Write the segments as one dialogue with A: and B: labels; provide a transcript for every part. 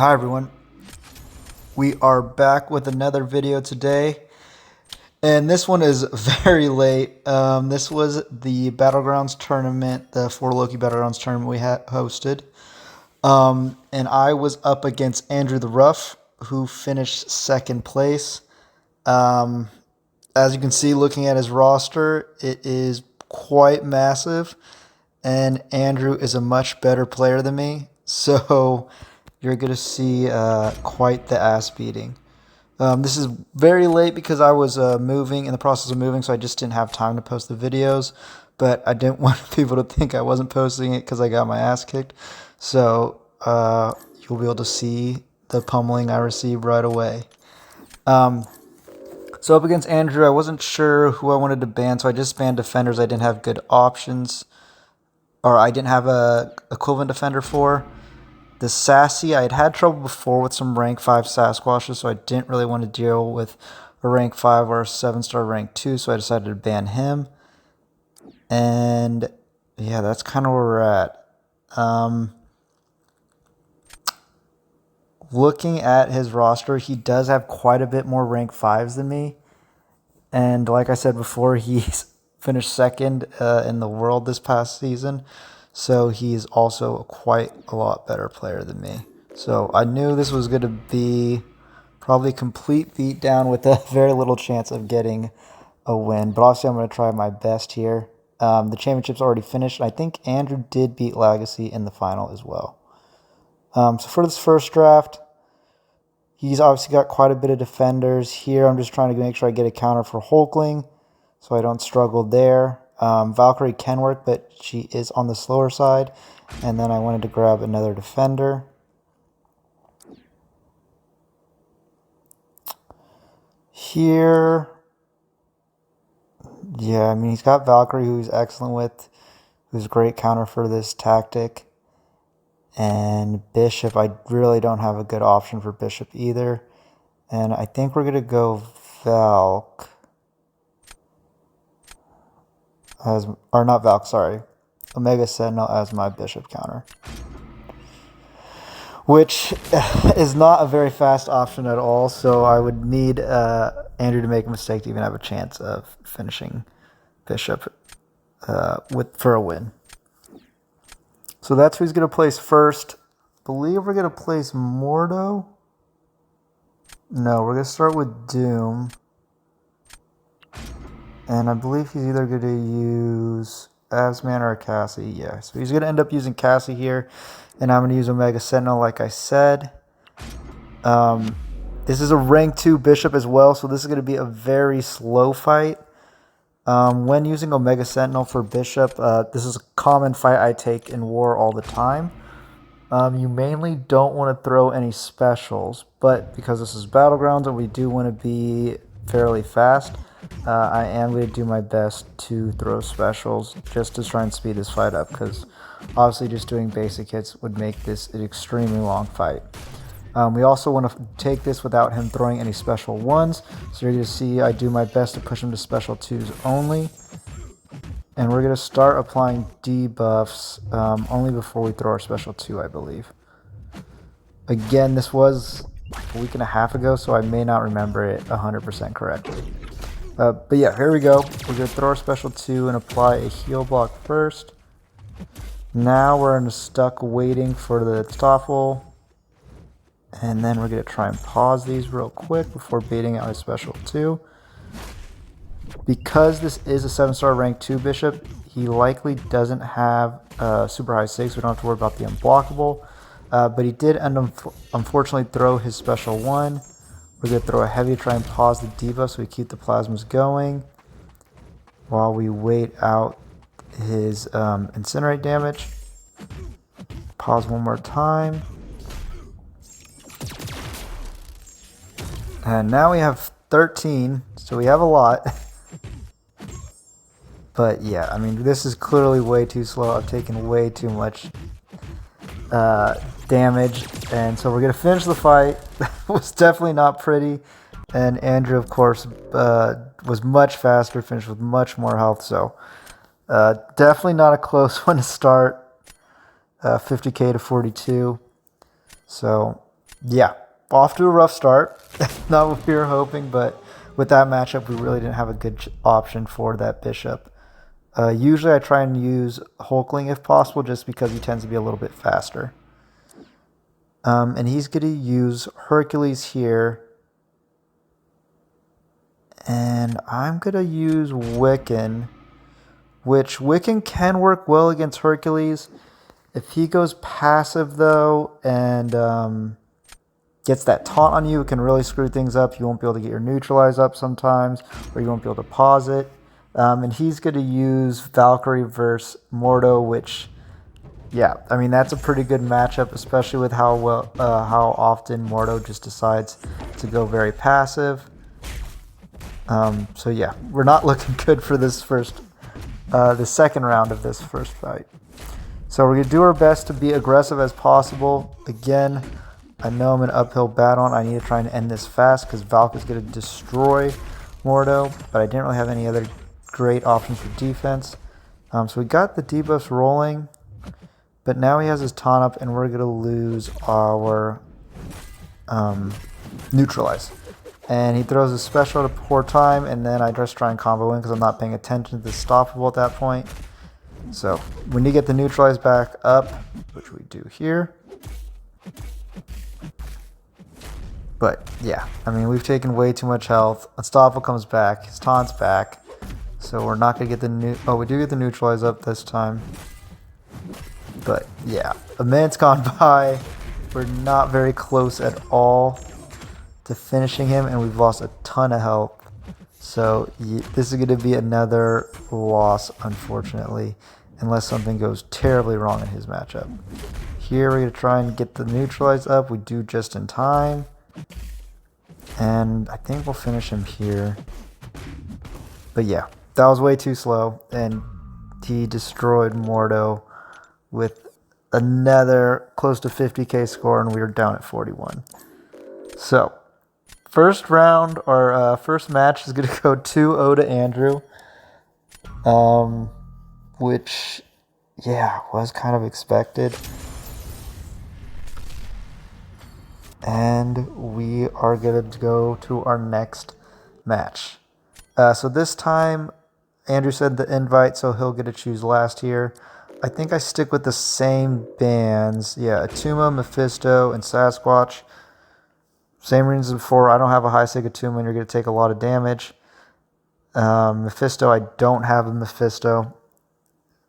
A: Hi everyone, we are back with another video today, and this one is very late. This was the Battlegrounds tournament, the For Loki Battlegrounds tournament we hosted, and I was up against Andrewtheruff, who finished second place. As you can see, looking at his roster, it is quite massive, and Andrew is a much better player than me, so you're going to see quite the ass beating. This is very late because I was moving, in the process of moving, so I just didn't have time to post the videos, but I didn't want people to think I wasn't posting it because I got my ass kicked. So you'll be able to see the pummeling I received right away. So up against Andrew, I wasn't sure who I wanted to ban, so I just banned defenders I didn't have good options, or I didn't have a equivalent defender for. The Sassy, I had trouble before with some rank 5 Sasquatches, so I didn't really want to deal with a rank 5 or a 7-star rank 2, so I decided to ban him. And yeah, that's kind of where we're at. Looking at his roster, he does have quite a bit more rank 5s than me. And like I said before, he's finished second in the world this past season. So he's also quite a lot better player than me. So I knew this was going to be probably a complete beatdown with a very little chance of getting a win. But obviously I'm going to try my best here. The championship's already finished. I think Andrew did beat Legacy in the final as well. So for this first draft, he's obviously got quite a bit of defenders. Here I'm just trying to make sure I get a counter for Hulkling so I don't struggle there. Valkyrie can work, but she is on the slower side. And then I wanted to grab another defender. Here, yeah, I mean, he's got Valkyrie, who he's excellent with, who's a great counter for this tactic. And Bishop, I really don't have a good option for Bishop either. And I think we're going to go Valk. Or not Valk, sorry. Omega Sentinel as my Bishop counter. Which is not a very fast option at all, so I would need Andrew to make a mistake to even have a chance of finishing Bishop for a win. So that's who he's going to place first. I believe we're going to place Mordo. No, we're going to start with Doom. And I believe he's either going to use Asman or Cassie. Yeah, so he's going to end up using Cassie here. And I'm going to use Omega Sentinel like I said. This is a rank 2 Bishop as well, so this is going to be a very slow fight. When using Omega Sentinel for Bishop, this is a common fight I take in war all the time. You mainly don't want to throw any specials, but because this is Battlegrounds and we do want to be fairly fast, I am going to do my best to throw specials just to try and speed this fight up, because obviously just doing basic hits would make this an extremely long fight. We also want to take this without him throwing any special ones, so you're going to see I do my best to push him to special 2s only. And we're going to start applying debuffs only before we throw our special 2, I believe. Again, this was like a week and a half ago, so I may not remember it 100% correctly. But yeah, here we go. We're going to throw our special 2 and apply a heal block first. Now we're stuck waiting for the Stoffel. And then we're going to try and pause these real quick before beating out a special 2. Because this is a 7-star rank 2 Bishop, he likely doesn't have super high 6. We don't have to worry about the unblockable. But he did unfortunately throw his special 1. We're going to throw a heavy, try and pause the debuff so we keep the plasmas going while we wait out his incinerate damage. Pause one more time. And now we have 13, so we have a lot. But yeah, I mean, this is clearly way too slow. I've taken way too much damage, and so we're going to finish the fight. That was definitely not pretty, and Andrew, of course, was much faster, finished with much more health, so definitely not a close one to start. 50k to 42. So Yeah, off to a rough start. Not what we were hoping, but with that matchup, we really didn't have a good option for that bishop. Usually I try and use Hulkling if possible, just because he tends to be a little bit faster. And he's going to use Hercules here. And I'm going to use Wiccan, which Wiccan can work well against Hercules. If he goes passive, though, and gets that taunt on you, it can really screw things up. You won't be able to get your neutralize up sometimes, or you won't be able to pause it. And he's going to use Valkyrie versus Mordo, which, yeah, I mean, that's a pretty good matchup, especially with how often Mordo just decides to go very passive. So yeah, we're not looking good for this the second round of this first fight. So we're going to do our best to be aggressive as possible. Again, I know I'm an uphill battle and I need to try and end this fast because Valk is going to destroy Mordo, but I didn't really have any other great options for defense. So we got the debuffs rolling, but now he has his taunt up and we're going to lose our neutralize. And he throws a special to poor time, and then I just try and combo in because I'm not paying attention to the stoppable at that point. So when you get the neutralize back up, which we do here. But yeah, I mean, we've taken way too much health. Unstoppable comes back, his taunt's back. So we're not going to get the we do get the neutralize up this time. But yeah, a minute's gone by. We're not very close at all to finishing him, and we've lost a ton of health. So this is going to be another loss, unfortunately, unless something goes terribly wrong in his matchup. Here we're going to try and get the neutralize up. We do just in time. And I think we'll finish him here. But yeah, that was way too slow, and he destroyed Mordo with another close to 50k score, and we were down at 41. So first round, our first match is going to go 2-0 to Andrew, which, yeah, was kind of expected. And we are going to go to our next match. So this time, Andrew said the invite, so he'll get to choose last here. I think I stick with the same bands. Yeah, Atuma, Mephisto, and Sasquatch. Same reasons before. I don't have a high sig Atuma, and you're going to take a lot of damage. Mephisto, I don't have a Mephisto,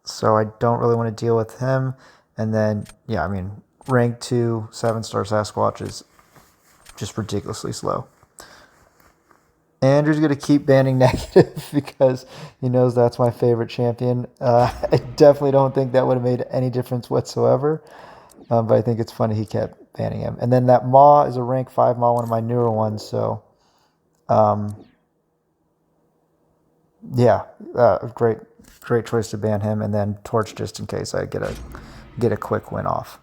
A: so I don't really want to deal with him. And then, yeah, I mean, rank 2, 7-star Sasquatch is just ridiculously slow. Andrew's going to keep banning negative because he knows that's my favorite champion. I definitely don't think that would have made any difference whatsoever, but I think it's funny he kept banning him. And then that Maw is a rank 5 Maw, one of my newer ones, so yeah, great choice to ban him, and then Torch just in case I get a quick win off.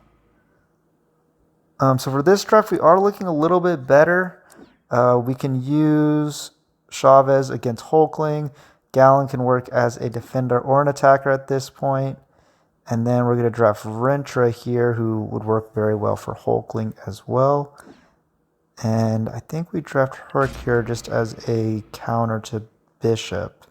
A: So for this draft, we are looking a little bit better. We can use Chavez against Hulkling. Gallon can work as a defender or an attacker at this point. And then we're going to draft Rentra here, who would work very well for Hulkling as well. And I think we draft Herc here just as a counter to Bishop.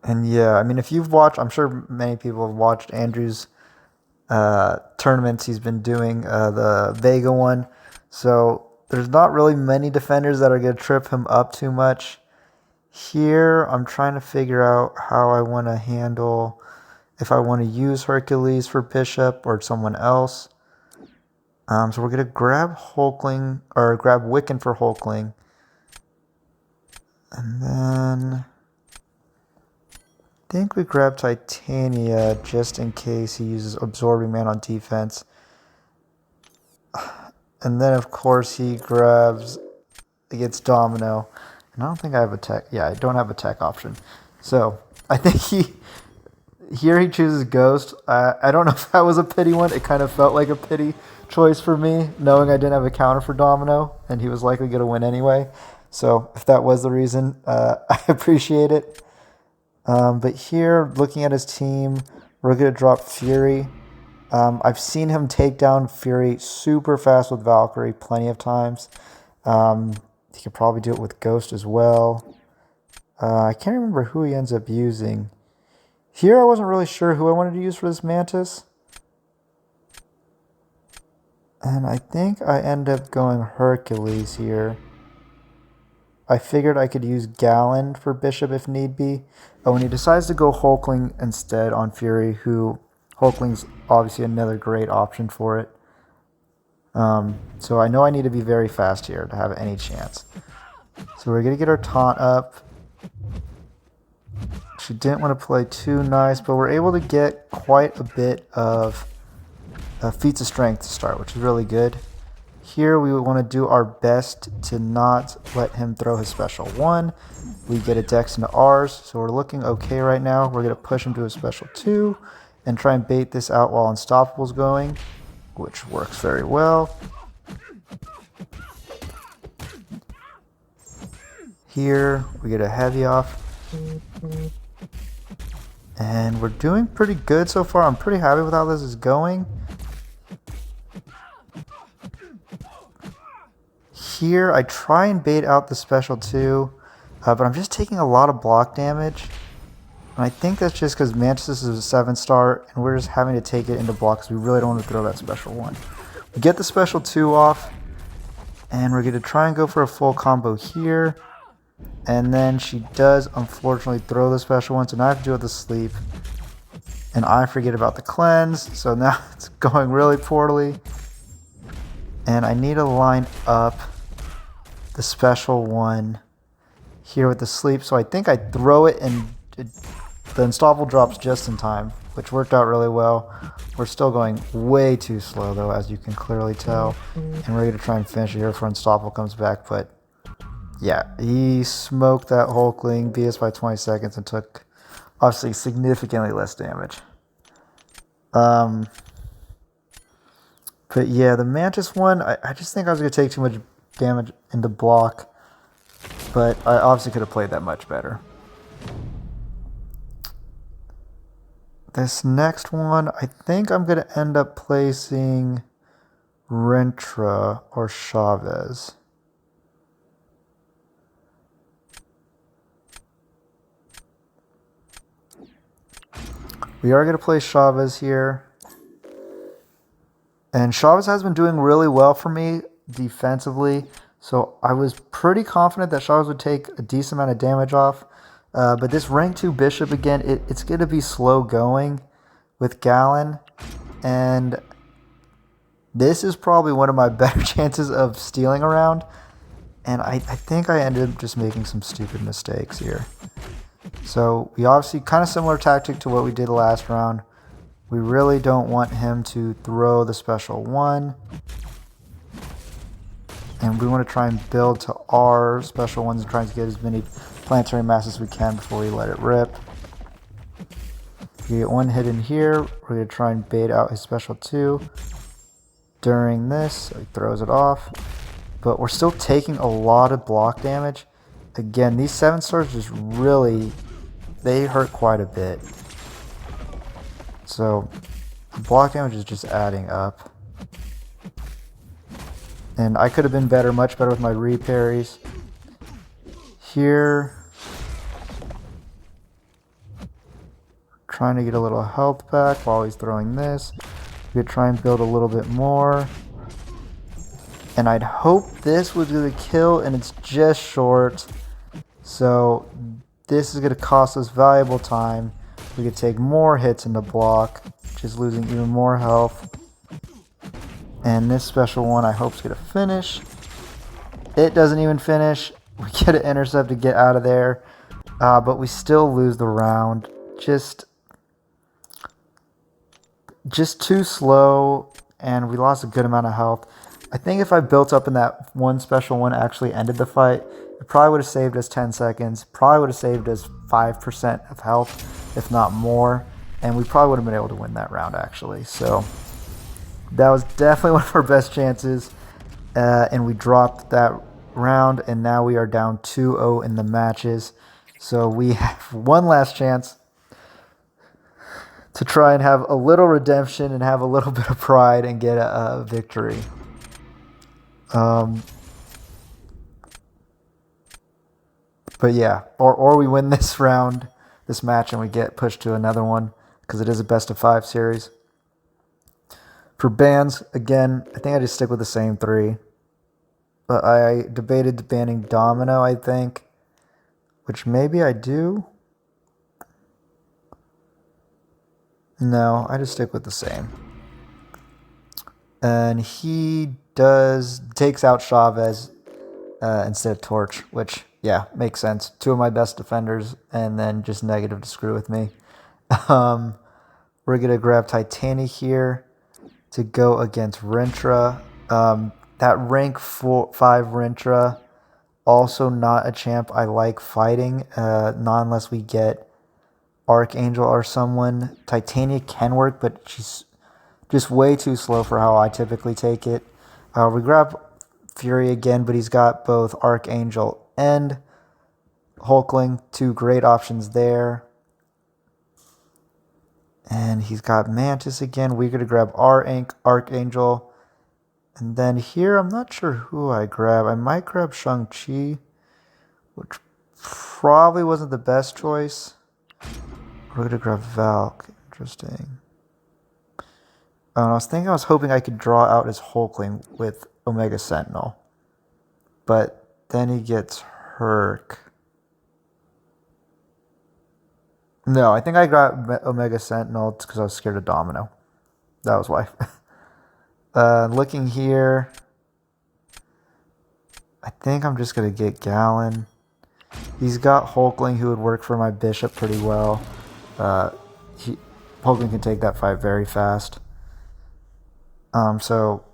A: And yeah, I mean, if you've watched, I'm sure many people have watched Andrew's tournaments he's been doing, the Vega one. So there's not really many defenders that are going to trip him up too much. Here, I'm trying to figure out how I want to handle, if I want to use Hercules for Bishop or someone else. So we're going to grab Hulkling, or grab Wiccan for Hulkling. And then I think we grab Titania just in case he uses Absorbing Man on defense. And then, of course, he grabs against Domino. And I don't think I have a tech. Yeah, I don't have a tech option. So I think here he chooses Ghost. I don't know if that was a pity one. It kind of felt like a pity choice for me, knowing I didn't have a counter for Domino, and he was likely going to win anyway. So if that was the reason, I appreciate it. But here, looking at his team, we're going to drop Fury. I've seen him take down Fury super fast with Valkyrie plenty of times. He could probably do it with Ghost as well. I can't remember who he ends up using. Here I wasn't really sure who I wanted to use for this Mantis. And I think I end up going Hercules here. I figured I could use Gallon for Bishop if need be. Oh, and he decides to go Hulkling instead on Fury, who Hulkling's obviously another great option for it. So I know I need to be very fast here to have any chance. So we're going to get our taunt up. She didn't want to play too nice, but we're able to get quite a bit of feats of strength to start, which is really good. Here we want to do our best to not let him throw his special 1. We get a dex into ours, so we're looking okay right now. We're going to push him to a special 2 and try and bait this out while Unstoppable's going, which works very well. Here we get a heavy off. And we're doing pretty good so far. I'm pretty happy with how this is going. Here, I try and bait out the special 2, but I'm just taking a lot of block damage. And I think that's just because Mantis is a 7-star, and we're just having to take it into blocks. We really don't want to throw that special 1. We get the special 2 off, and we're going to try and go for a full combo here. And then she does, unfortunately, throw the special 1, so now I have to do it with the sleep. And I forget about the cleanse, so now it's going really poorly. And I need to line up the special 1 here with the sleep. So I think I throw it and the Unstoppable drops just in time, which worked out really well. We're still going way too slow though, as you can clearly tell. And we're going to try and finish it here before Unstoppable comes back. But yeah, he smoked that Hulkling, beat us by 20 seconds, and took obviously significantly less damage. But yeah, the Mantis one, I just think I was going to take too much damage into block. But I obviously could have played that much better. This next one, I think I'm going to end up placing Rentra or Chavez. We are going to play Chavez here. And Chavez has been doing really well for me defensively. So I was pretty confident that Chavez would take a decent amount of damage off. But this rank 2 Bishop, again, it's going to be slow going with Gallon. And this is probably one of my better chances of stealing around. And I think I ended up just making some stupid mistakes here. So we obviously, kind of similar tactic to what we did last round. We really don't want him to throw the special 1. And we want to try and build to our special 1s and try to get as many planetary masses as we can before we let it rip. We get 1 hit in here. We're going to try and bait out his special 2 during this. So he throws it off. But we're still taking a lot of block damage. Again, these 7-stars just really, they hurt quite a bit. So the block damage is just adding up. And I could have been better, much better with my reparries. Here, trying to get a little health back while he's throwing this. We could try and build a little bit more. And I'd hope this was going to kill, and it's just short. So this is going to cost us valuable time. We could take more hits in the block, just losing even more health. And this special 1 I hope is going to finish. It doesn't even finish. We get an intercept to get out of there. But we still lose the round. Just too slow, and we lost a good amount of health. I think if I built up in that one special 1 actually ended the fight, it probably would have saved us 10 seconds. Probably would have saved us 5% of health, if not more. And we probably would have been able to win that round, actually. So that was definitely one of our best chances. And we dropped that round, and now we are down 2-0 in the matches. So we have one last chance to try and have a little redemption and have a little bit of pride and get a victory. But yeah, or we win this round, this match, and we get pushed to another one because it is a best of 5 series. For bans, again, I think I just stick with the same 3. But I debated banning Domino, I think, which maybe I do. No, I just stick with the same. And he takes out Chavez instead of Torch, which, yeah, makes sense. 2 of my best defenders, and then just negative to screw with me. We're going to grab Titania here to go against Rintra. That rank 5 Rintra, also not a champ I like fighting, not unless we get Archangel or someone. Titania can work, but she's just way too slow for how I typically take it. We grab Fury again, but he's got both Archangel and Hulkling, 2 great options there. And he's got Mantis again. We're going to grab Archangel. And then here, I'm not sure who I grab. I might grab Shang-Chi, which probably wasn't the best choice. We're going to grab Valk. Interesting. I was hoping I could draw out his Hulkling with Omega Sentinel. But then he gets Herc. No, I think I got Omega Sentinel because I was scared of Domino. That was why. Looking here, I think I'm just going to get Gallon. He's got Hulkling, who would work for my Bishop pretty well. Hulkling can take that fight very fast. So,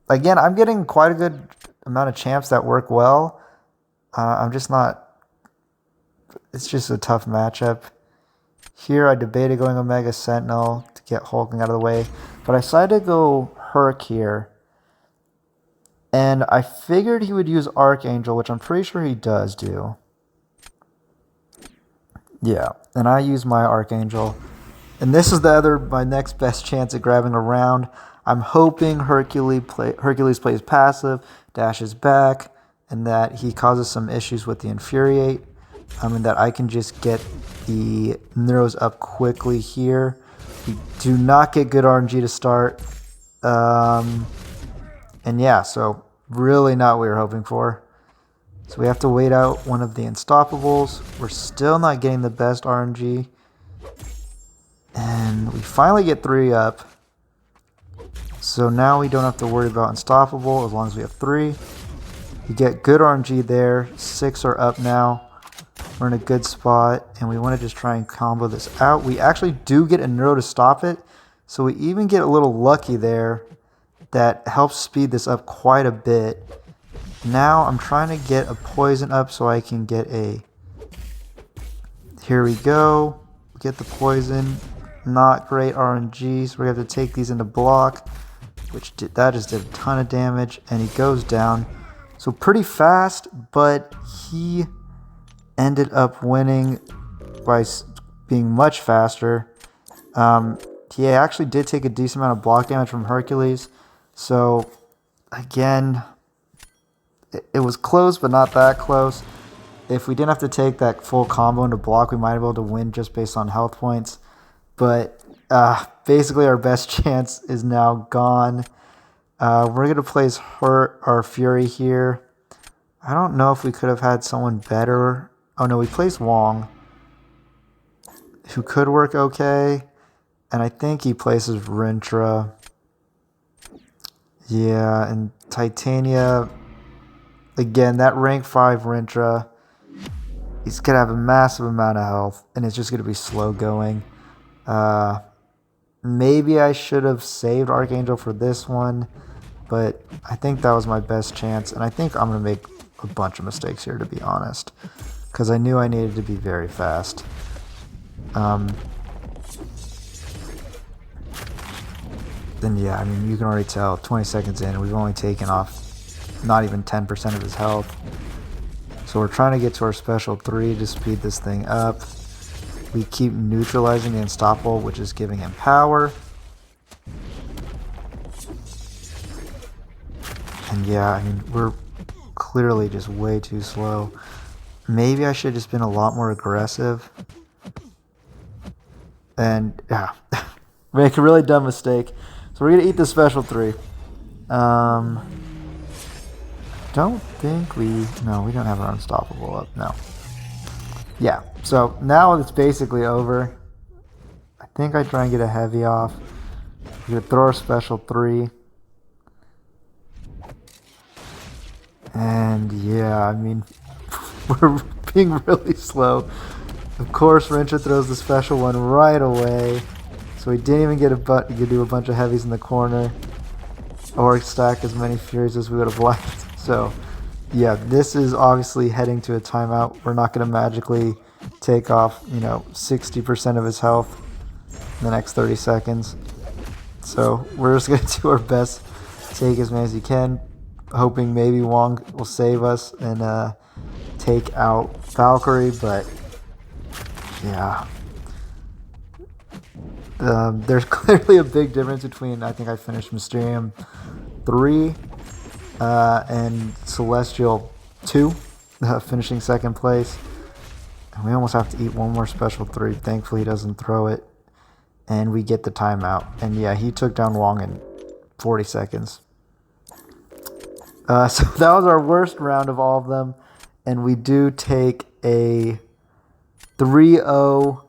A: again, I'm getting quite a good amount of champs that work well. I'm just not... It's just a tough matchup. Here, I debated going Omega Sentinel to get Hulkling out of the way. But I decided to go Herc here. And I figured he would use Archangel, which I'm pretty sure he does do. Yeah, and I use my Archangel. And this is my next best chance at grabbing a round. I'm hoping Hercules plays passive, dashes back, and that he causes some issues with the Infuriate. And that I can just get the Neuros up quickly here. We do not get good RNG to start. And yeah, so really not what we were hoping for. So we have to wait out one of the Unstoppables. We're still not getting the best RNG. And we finally get 3 up. So now we don't have to worry about Unstoppable as long as we have 3. We get good RNG there. 6 are up now. We're in a good spot, and we want to just try and combo this out. We actually do get a Neuro to stop it, so we even get a little lucky there that helps speed this up quite a bit. Now I'm trying to get a Poison up so I can get a... Here we go. Get the Poison. Not great RNG, so we have to take these into block, that just did a ton of damage, and he goes down. So pretty fast, but he ended up winning by being much faster. He actually did take a decent amount of block damage from Hercules. So, again, it was close, but not that close. If we didn't have to take that full combo into block, we might have been able to win just based on health points. But basically our best chance is now gone. We're going to place our Fury here. I don't know if we could have had someone better. Oh no, we placed Wong, who could work okay. And I think he places Rintra. Yeah, and Titania. Again, that rank 5 Rintra. He's going to have a massive amount of health, and it's just going to be slow going. Maybe I should have saved Archangel for this one, but I think that was my best chance. And I think I'm going to make a bunch of mistakes here, to be honest, because I knew I needed to be very fast. Then yeah, I mean, you can already tell 20 seconds in, we've only taken off not even 10% of his health. So we're trying to get to our special 3 to speed this thing up. We keep neutralizing the unstoppable, which is giving him power. And yeah, I mean, we're clearly just way too slow. Maybe I should have just been a lot more aggressive. And yeah, make a really dumb mistake. So we're going to eat the special 3. Don't think no, we don't have our unstoppable up, no. Yeah, so now it's basically over. I think I try and get a heavy off. We're going to throw our special 3. And yeah, I mean, we're being really slow. Of course, Rincha throws the special 1 right away. So we didn't even get to do a bunch of heavies in the corner. Or stack as many Furies as we would have liked. So yeah, this is obviously heading to a timeout. We're not going to magically take off, 60% of his health in the next 30 seconds. So we're just going to do our best, take as many as he can, hoping maybe Wong will save us and take out Valkyrie. But yeah, there's clearly a big difference between, I think I finished Mysterium 3 and Celestial 2, finishing second place. And we almost have to eat one more special 3. Thankfully, he doesn't throw it. And we get the timeout. And yeah, he took down Wong in 40 seconds. So that was our worst round of all of them. And we do take a 3-0,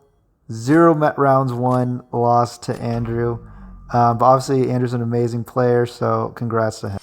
A: 0 rounds won loss to Andrew. But obviously, Andrew's an amazing player, so congrats to him.